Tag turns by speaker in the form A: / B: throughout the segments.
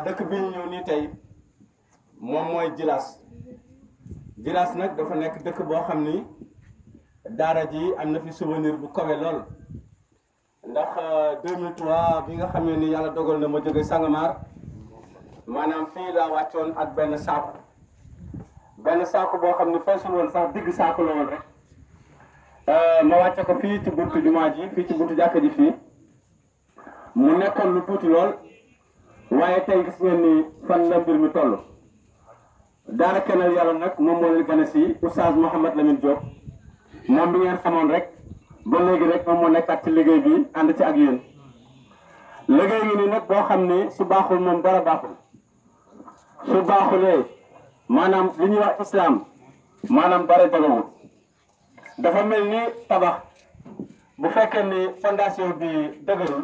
A: dëkk bi ñu ñëw nii tey moom mooy Djilass. Djilass nag dafa nekk dëkk boo xam ni daara ji am na fi souvenir bu kawe lool ndax 2003 bi nga xamee ni yàlla dogal na ma jóge Sangomar maanaam fii laa wàccoon ak benn saako boo xam ni feesul woon sax digg saako la woon rek ma wàcce ko fii ci buntu jumaa ji fii ci buntu jàkka ji fii mu nekkoon lu tuuti lool waaye tey gis ngeen ni fan la mbir mi toll. daara Kenal Yàlla nag moom moo leen gën a si Oustaz Mouhamed Lamine Diop moom bi ngeen xamoon rek ba léegi rek moom moo nekkaat ci liggéey bi ànd ci ak yéen liggéey ngi nii nag boo xam ne su baaxul moom dara baaxul su baaxulee maanaam li ñuy wax islam maanaam dara jagawul dafa mel ni tabax bu fekkee ni fondation bi dëgërul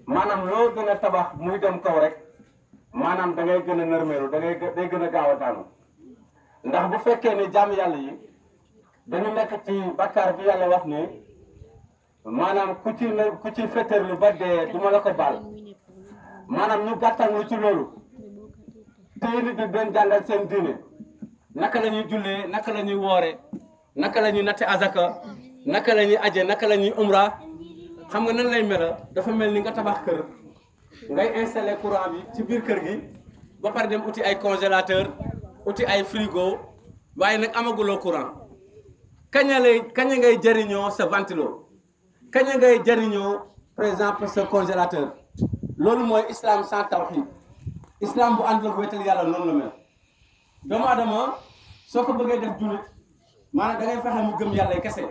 A: maanaam loo gën a tabax muy dem kaw rek maanaam da ngay gën a nërmeelu day gën a gaaw a daanu ndax bu fekkee ni jaam yàlla yi dañu nekk ci bakkaar bi yàlla wax ne maanaam ku ci féeteerlu ba dee du ma la ko baal maanaam ñu gàttal lu ci loolu tey nit di doon jàngal seen diine naka la ñuy jullee naka la ñuy woore naka la ñuy natte azaka naka la ñuy aje naka la ñuy umra xam nga nan lay mel dafa mel ni nga tabax kër ngay installé courant bi ci biir kër gi ba pare dem uti ay congélateur uti ay frigo waaye nag amaguloo courant kañ ngay jëriñoo sa ventilo kañ ngay jëriñoo par exemple sa congélateur loolu mooy islam sans tawhid islam bu ànd ak wéetal yàlla noonu la mel doomu adama soo ko bëggee def jullit maanaam da ngay fexe mu gëm yàlla kese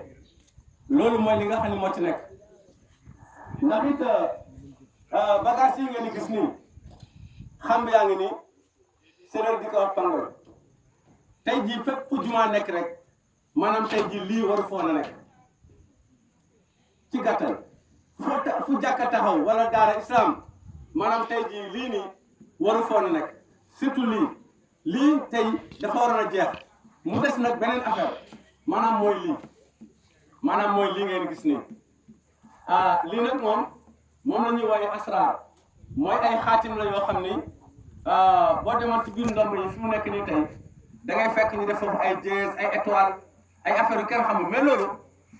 A: loolu mooy li nga xam ne moo ci nekk ndax it bagage yi ngeen di gis nii xam yaa ngi nii séeréer di ko wax pangoy tey jii fépp fu jumaa nekk rek maanaam tey jii lii waru foon a nekk ci gàttal fu jàkka taxaw wala daara islam maanaam tey jii lii nii waru foon a nekk surtout lii tey dafa waroon a jeex mu des nag beneen affaire maanaam mooy lii ngeen gis nii lii nag moom la ñuy woowee asraar mooy ay xaatim la yoo xam ni boo demoon ci biir ndomb yi fi mu nekk nii tey da ngay fekk ñu def foofu ay dièse ay étoile ay affaire yu kenn xamul mais loolu